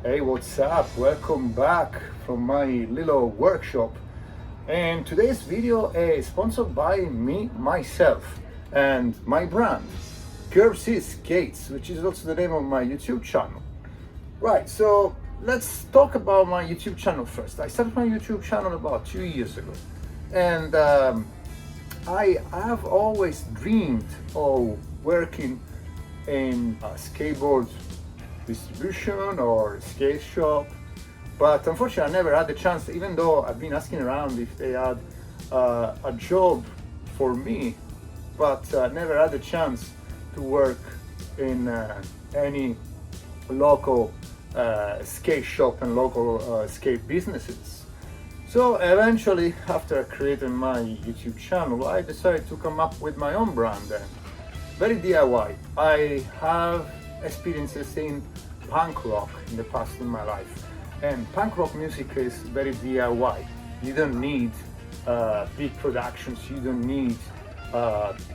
Hey, what's up? Welcome back from my little workshop. And today's video is sponsored by myself, and my brand, Curvy Skates, which is also the name of my YouTube channel. Right, so let's talk about my YouTube channel first. I started my YouTube channel about 2 years ago, and I have always dreamed of working in a skateboard distribution or skate shop, but unfortunately I never had the chance, even though I've been asking around if they had a job for me, but never had the chance to work in any local skate shop and local skate businesses. So eventually, after creating my YouTube channel, I decided to come up with my own brand, and very DIY. I have experiences in punk rock in the past in my life, and punk rock music is very DIY. You don't need big productions, you don't need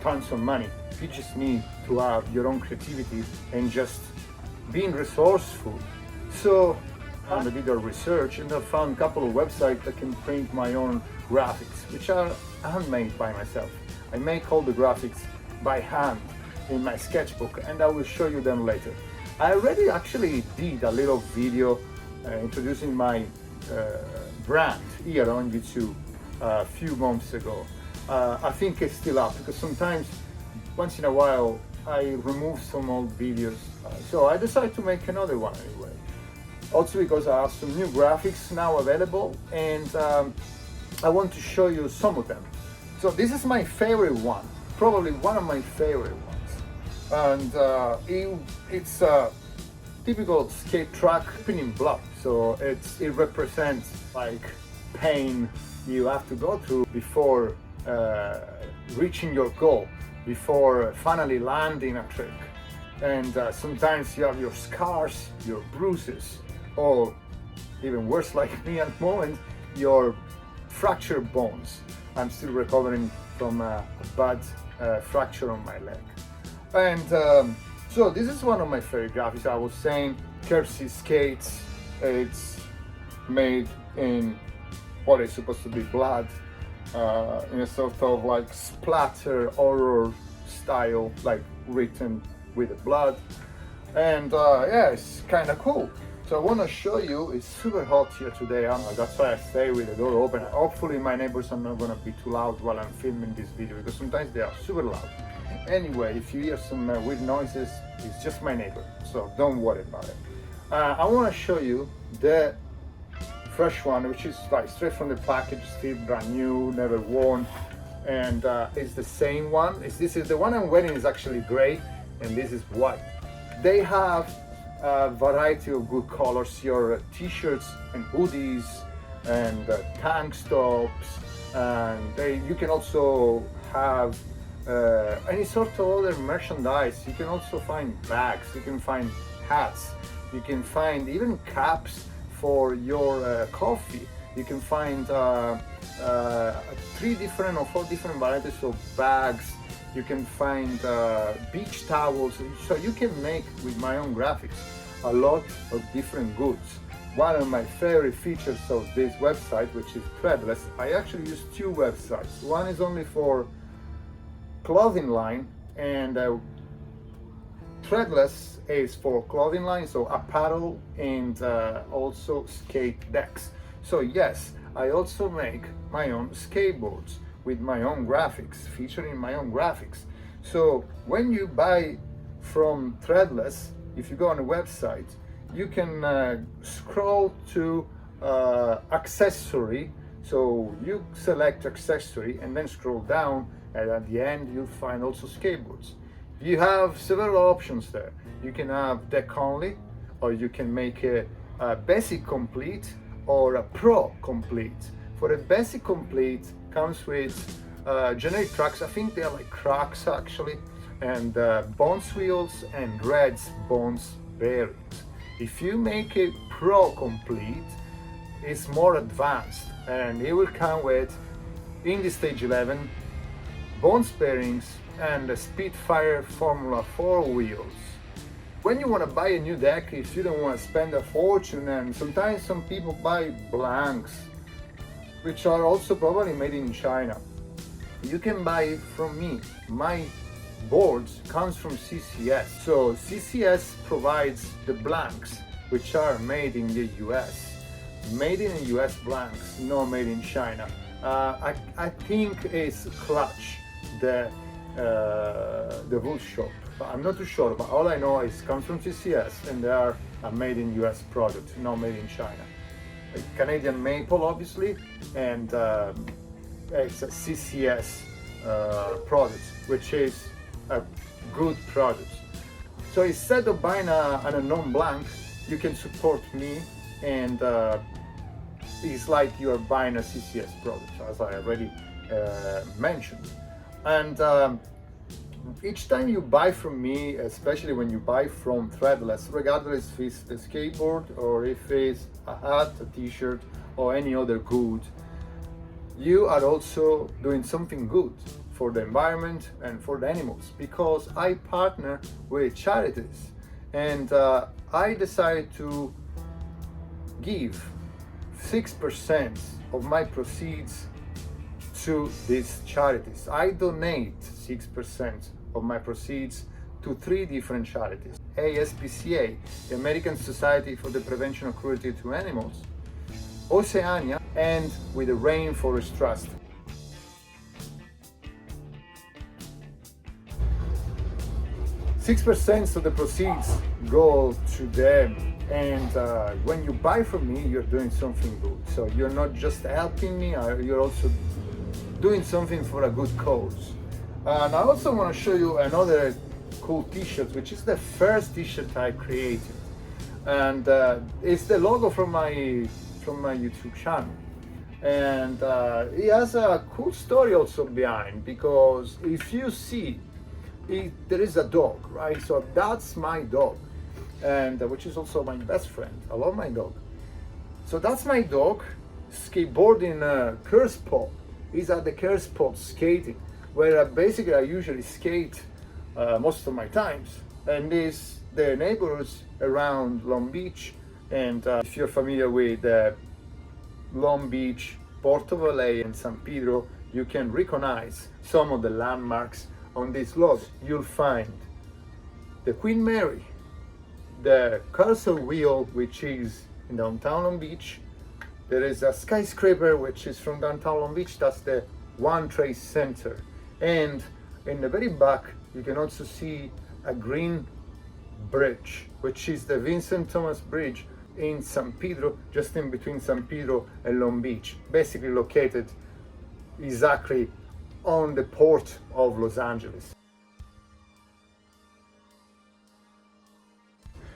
tons of money. You just need to have your own creativity and just being resourceful. So I did a bit of research and I found a couple of websites that can print my own graphics, which are handmade by myself. I make all the graphics by hand in my sketchbook, and I will show you them later. I already actually did a little video introducing my brand here on YouTube a few months ago. I think it's still up because sometimes, once in a while, I remove some old videos. So I decided to make another one anyway. Also because I have some new graphics now available, and I want to show you some of them. So this is my favorite one, probably one of my favorite ones. And it's a typical skate track in blood. So it represents like pain you have to go through before reaching your goal, before finally landing a trick. And sometimes you have your scars, your bruises, or even worse like me at the moment, your fractured bones. I'm still recovering from a bad fracture on my leg. And so this is one of my favorite graphics. I was saying Curvy Skates, it's made in what is supposed to be blood, in a sort of like splatter horror style, like written with the blood. And yeah, it's kind of cool. So I want to show you, it's super hot here today. That's why I stay with the door open. Hopefully my neighbors are not going to be too loud while I'm filming this video, because sometimes they are super loud. Anyway, if you hear some weird noises, it's just my neighbor, so don't worry about it. I want to show you the fresh one, which is like straight from the package, still brand new, never worn, and it's the same one. This is the one I'm wearing is actually gray, and this is white. They have a variety of good colors, your t-shirts and hoodies and tank tops, and you can also have any sort of other merchandise. You can also find bags, you can find hats, you can find even caps for your coffee. You can find 3 different or 4 different varieties of bags. You can find beach towels. So you can make, with my own graphics, a lot of different goods. One of my favorite features of this website, which is Threadless, I actually use 2 websites. One is only for clothing line, and Threadless is for clothing line, so apparel, and also skate decks. So yes, I also make my own skateboards with my own graphics, featuring my own graphics. So when you buy from Threadless, if you go on a website, you can scroll to accessory. So you select accessory and then scroll down, and at the end you'll find also skateboards. You have several options there. You can have deck only, or you can make a basic complete or a pro complete. For a basic complete, comes with generic tracks. I think they are like cracks actually, and bones wheels and Reds bones bearings. If you make a pro complete, it's more advanced, and it will come with Indy Stage 11, bones bearings, and the Spitfire Formula 4 wheels. When you want to buy a new deck, if you don't want to spend a fortune, and sometimes some people buy blanks, which are also probably made in China, you can buy it from me. My boards comes from CCS. So CCS provides the blanks, which are made in the US. Made in the US blanks, not made in China. I think it's Clutch, the wool shop. I'm not too sure, but all I know is it comes from CCS, and they are a made in US product, not made in China. A Canadian maple, obviously, and it's a CCS product, which is a good product. So instead of buying a non-blank, you can support me, and it's like you are buying a CCS product, as I already mentioned. And each time you buy from me, especially when you buy from Threadless, regardless if it's the skateboard or if it's a hat, a t-shirt, or any other good, you are also doing something good for the environment and for the animals, because I partner with charities, and I decided to give 6% of my proceeds to these charities. I donate 6% of my proceeds to 3 different charities: ASPCA, the American Society for the Prevention of Cruelty to Animals; Oceana; and with the Rainforest Trust. $6% of the proceeds go to them, and when you buy from me, you're doing something good. So you're not just helping me, you're also doing something for a good cause. And I also want to show you another cool t-shirt, which is the first t-shirt I created, and it's the logo from my YouTube channel. And it has a cool story also behind, because if you see, there is a dog, right? So that's my dog, and which is also my best friend. I love my dog. So that's my dog skateboarding curb spot. He's at the curb spot skating, where basically I usually skate most of my times. And this the neighborhoods around Long Beach, and if you're familiar with Long Beach, Porto Valley, and San Pedro, you can recognize some of the landmarks on this logo. You'll find the Queen Mary, the Castle Wheel, which is in downtown Long Beach. There is a skyscraper which is from downtown Long Beach, that's the One Trade Center. And in the very back, you can also see a green bridge, which is the Vincent Thomas Bridge in San Pedro, just in between San Pedro and Long Beach, basically located exactly on the port of Los Angeles.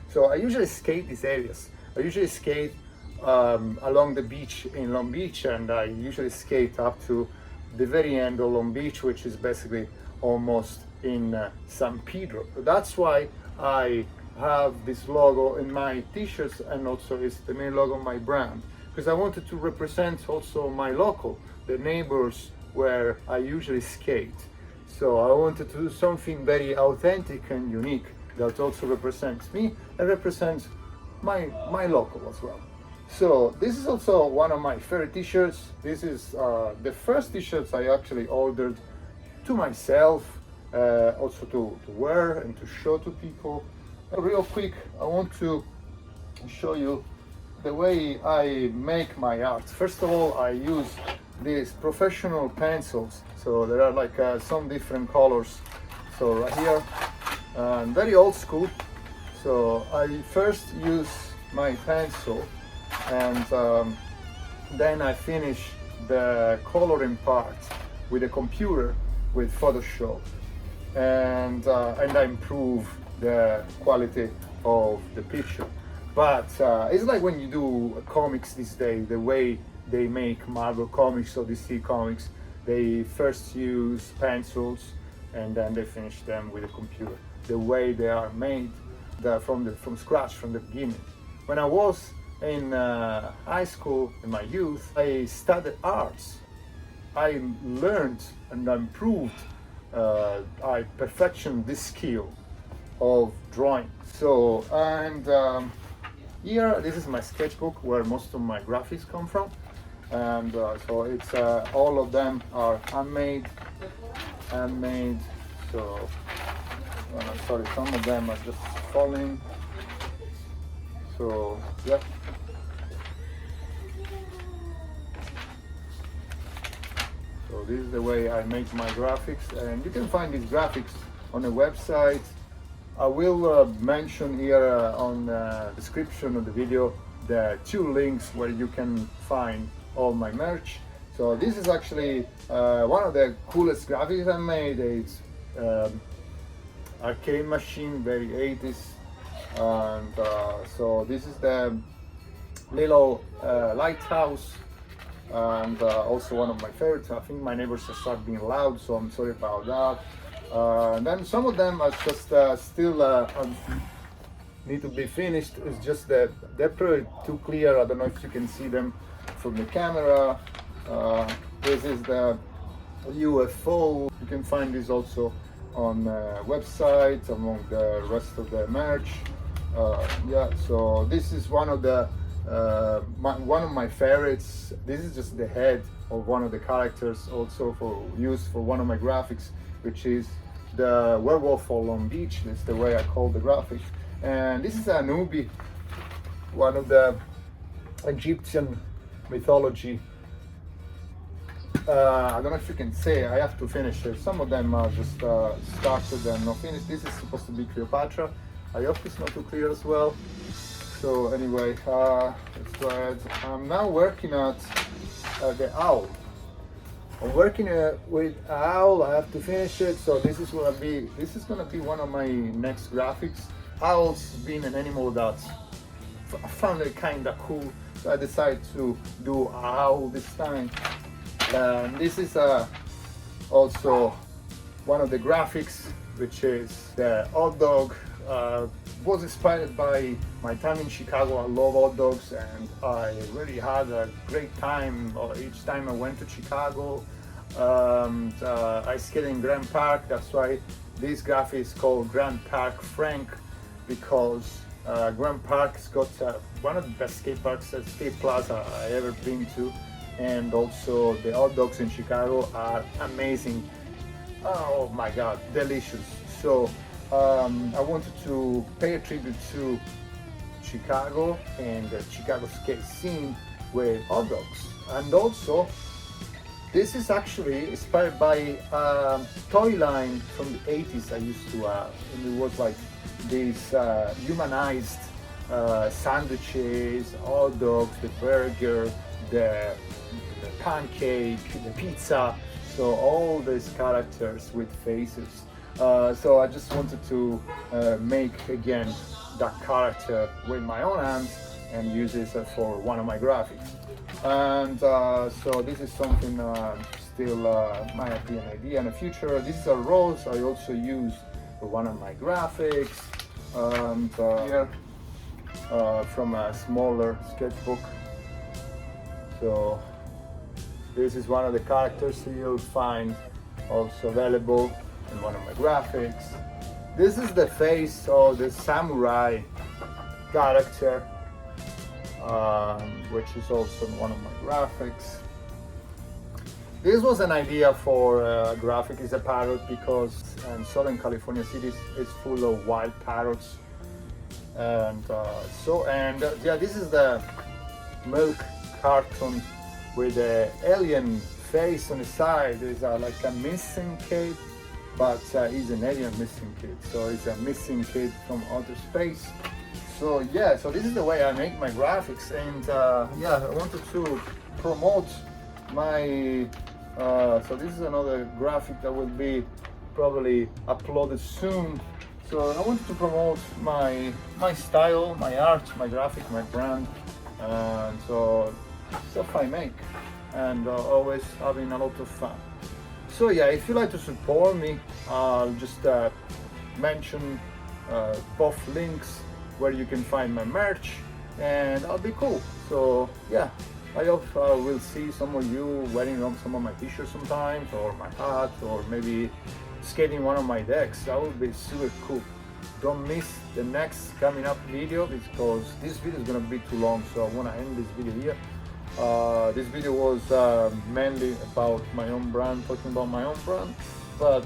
So I usually skate these areas. I usually skate along the beach in Long Beach, and I usually skate up to the very end of Long Beach, which is basically almost in San Pedro. So that's why I have this logo in my t-shirts, and also it's the main logo of my brand, because I wanted to represent also my local, the neighbors where I usually skate. So I wanted to do something very authentic and unique that also represents me and represents my local as well. So this is also one of my favorite t-shirts. This is the first t-shirts I actually ordered to myself, also to wear and to show to people. Real quick, I want to show you the way I make my art. First of all, I use these professional pencils. So there are like some different colors. So right here, very old school. So I first use my pencil, and then I finish the coloring part with a computer, with Photoshop, and I improve the quality of the picture. But it's like when you do comics these days, the way they make Marvel comics or DC comics, they first use pencils and then they finish them with a computer. The way they are made from scratch, from the beginning. When I was in high school, in my youth, I studied arts. I learned and improved, I perfected this skill. of drawing. So, and here, this is my sketchbook where most of my graphics come from. And so it's all of them are handmade. So, sorry, some of them are just falling. So, yeah. So this is the way I make my graphics, and you can find these graphics on the website. I will mention here on the description of the video the 2 links where you can find all my merch. So this is actually one of the coolest graphics I made. It's arcade machine, very 80s, and so this is the little lighthouse, and also one of my favorites. I think my neighbors have started being loud, so I'm sorry about that. And then some of them are just still need to be finished. It's just that they're probably too clear. I don't know if you can see them from the camera. This is the UFO. You can find this also on websites among the rest of the merch. Yeah, so this is one of the one of my favorites. This is just the head of one of the characters, also for use for one of my graphics, which is the werewolf of Long Beach. That's the way I call the graphic. And this is Anubi, one of the Egyptian mythology. I don't know if you can say, I have to finish it. Some of them are just started and not finished. This is supposed to be Cleopatra. I hope it's not too clear as well. So anyway, let's go ahead. I'm now working at the owl. I'm working with owl. I have to finish it. So this is gonna be one of my next graphics. Owls being an animal that I found it kind of cool, so I decided to do owl this time. And this is also one of the graphics, which is the hot dog. Was inspired by my time in Chicago. I love hot dogs, and I really had a great time each time I went to Chicago. I skated in Grand Park. That's why this graphic is called Grand Park Frank, because Grand Park's got one of the best skate parks, skate plaza I ever been to, and also the hot dogs in Chicago are amazing. Oh my God, delicious. So I wanted to pay a tribute to Chicago and the Chicago skate scene with hot dogs. And also, this is actually inspired by a toy line from the 80s I used to have. And it was like these humanized sandwiches, hot dogs, the burger, the pancake, the pizza. So all these characters with faces. So I just wanted to make again that character with my own hands and use this for one of my graphics. And so this is something still might be an idea in the future. This is a rose I also use for one of my graphics. And here from a smaller sketchbook. So this is one of the characters you'll find also available in one of my graphics. This is the face of the samurai character, which is also in one of my graphics. This was an idea for a graphic. It's a parrot because in Southern California cities is full of wild parrots, and yeah, this is the milk carton with the alien face on the side. There's like a missing kid, but he's an alien missing kid, so it's a missing kid from outer space. So yeah, so this is the way I make my graphics, and yeah, I wanted to promote my so this is another graphic that will be probably uploaded soon. So I wanted to promote my style, my art, my graphic, my brand, and so stuff I make, and always having a lot of fun. So yeah, if you like to support me, I'll just mention both links where you can find my merch, and I'll be cool. So yeah, I hope we'll see some of you wearing some of my t-shirts sometimes, or my hat, or maybe skating one of my decks. That would be super cool. don't miss the next coming up video, because this video is gonna be too long, so I wanna end this video here. This video was mainly about my own brand, talking about my own brand, but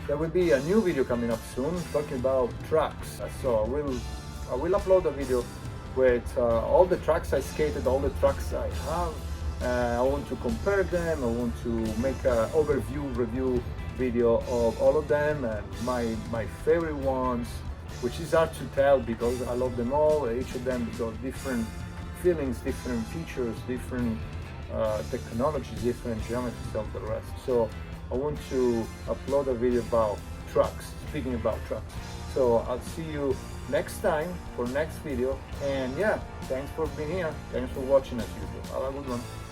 there will be a new video coming up soon talking about trucks. So I will upload a video with all the trucks I skated, all the trucks I have. I want to compare them. I want to make an overview review video of all of them and my favorite ones, which is hard to tell because I love them all. Each of them got different feelings, different features, different technologies, different geometries of the rest. So I want to upload a video about trucks, speaking about trucks. So I'll see you next time for next video. And yeah, thanks for being here. Thanks for watching as usual. Have a good one.